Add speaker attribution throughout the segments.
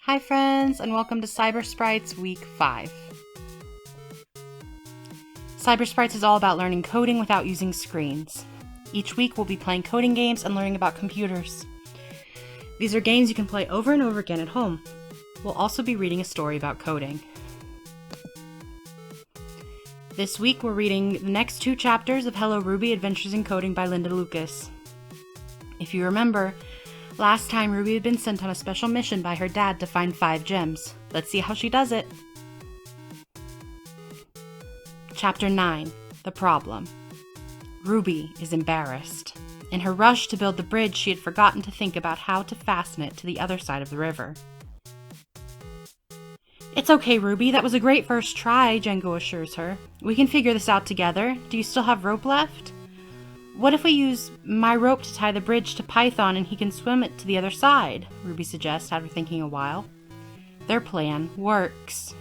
Speaker 1: Hi friends, and welcome to Sprites Week 5. Sprites is all about learning coding without using screens. Each week we'll be playing coding games and learning about computers. These are games you can play over and over again at home. We'll also be reading a story about coding. This week we're reading the next 2 chapters of Hello Ruby Adventures in Coding by Linda Lucas. If you remember, last time Ruby had been sent on a special mission by her dad to find 5 gems. Let's see how she does it. Chapter 9, The Problem. Ruby is embarrassed. In her rush to build the bridge, she had forgotten to think about how to fasten it to the other side of the river. It's okay, Ruby. That was a great first try, Django assures her. We can figure this out together. Do you still have rope left? What if we use my rope to tie the bridge to Python and he can swim it to the other side? Ruby suggests after thinking a while. Their plan works.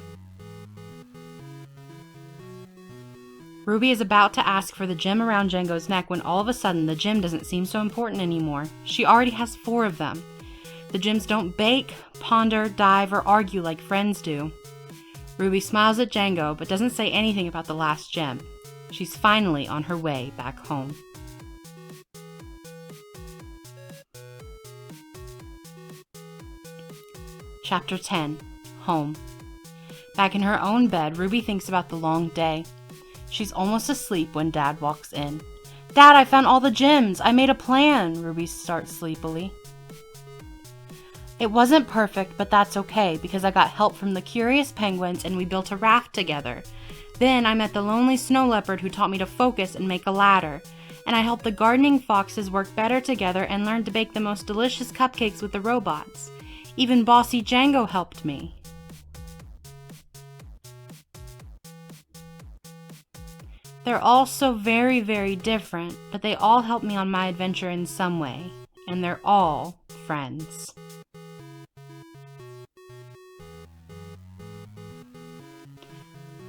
Speaker 1: Ruby is about to ask for the gem around Django's neck when all of a sudden the gem doesn't seem so important anymore. She already has 4 of them. The gems don't bake, ponder, dive, or argue like friends do. Ruby smiles at Django but doesn't say anything about the last gem. She's finally on her way back home. Chapter 10, Home. Back in her own bed, Ruby thinks about the long day. She's almost asleep when Dad walks in. Dad, I found all the gems! I made a plan! Ruby starts sleepily. It wasn't perfect, but that's okay, because I got help from the curious penguins and we built a raft together. Then I met the lonely snow leopard who taught me to focus and make a ladder. And I helped the gardening foxes work better together and learned to bake the most delicious cupcakes with the robots. Even bossy Django helped me. They're all so very, very different, but they all helped me on my adventure in some way. And they're all friends.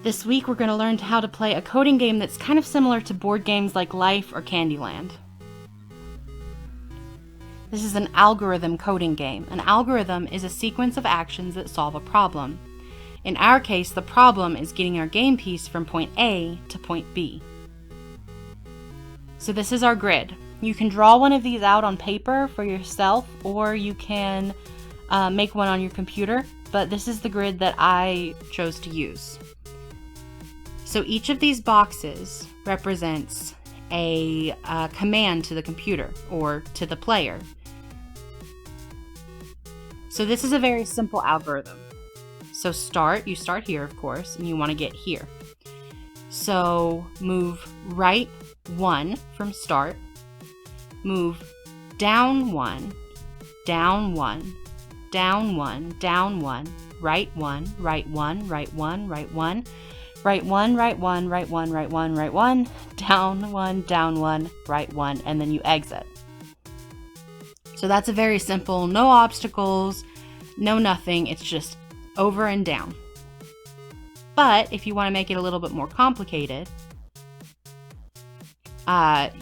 Speaker 1: This week we're going to learn how to play a coding game that's kind of similar to board games like Life or Candyland. This is an algorithm coding game. An algorithm is a sequence of actions that solve a problem. In our case, the problem is getting our game piece from point A to point B. So this is our grid. You can draw one of these out on paper for yourself, or you can make one on your computer, but this is the grid that I chose to use. So each of these boxes represents a command to the computer or to the player. So this is a very simple algorithm. So you start here, of course, and you want to get here. So move right 1 from start, move down 1, down 1, down 1, down 1, right 1, right 1, right 1, right 1, right 1, right 1, right 1, right 1, right 1, down 1, down 1, right 1, and then you exit. So that's a very simple, no obstacles, no nothing, it's just over and down. But if you want to make it a little bit more complicated,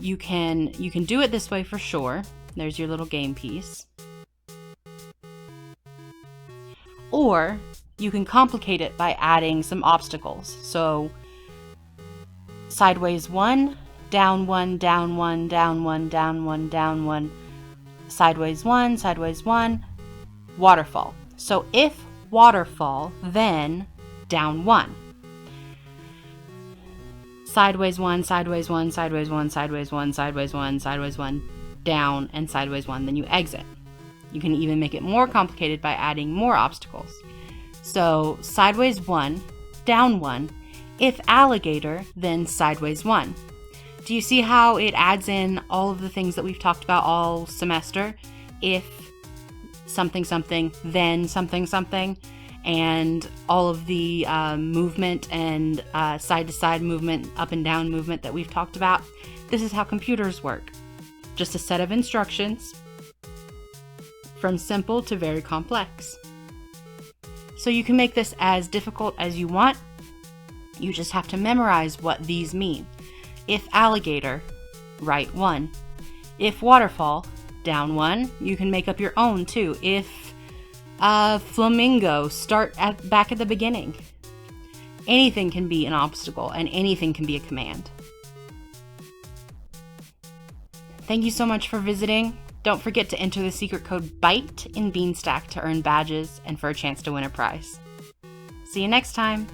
Speaker 1: you can do it this way for sure. There's your little game piece. Or you can complicate it by adding some obstacles. So sideways 1, down 1, down 1, down 1, down 1, down 1, sideways 1, waterfall. So if waterfall, then down 1. Sideways 1, sideways 1, sideways 1, sideways 1, sideways 1, sideways 1, down, and sideways 1, then you exit. You can even make it more complicated by adding more obstacles. So sideways 1, down 1, if alligator, then sideways 1. Do you see how it adds in all of the things that we've talked about all semester? If something something, then something something, and all of the movement and side-to-side movement, up and down movement that we've talked about. This is how computers work. Just a set of instructions from simple to very complex. So you can make this as difficult as you want. You just have to memorize what these mean. If alligator, right 1. If waterfall, down 1. You can make up your own too. If Flamingo, start back at the beginning. Anything can be an obstacle, and anything can be a command. Thank you so much for visiting. Don't forget to enter the secret code BITE in Beanstack to earn badges and for a chance to win a prize. See you next time.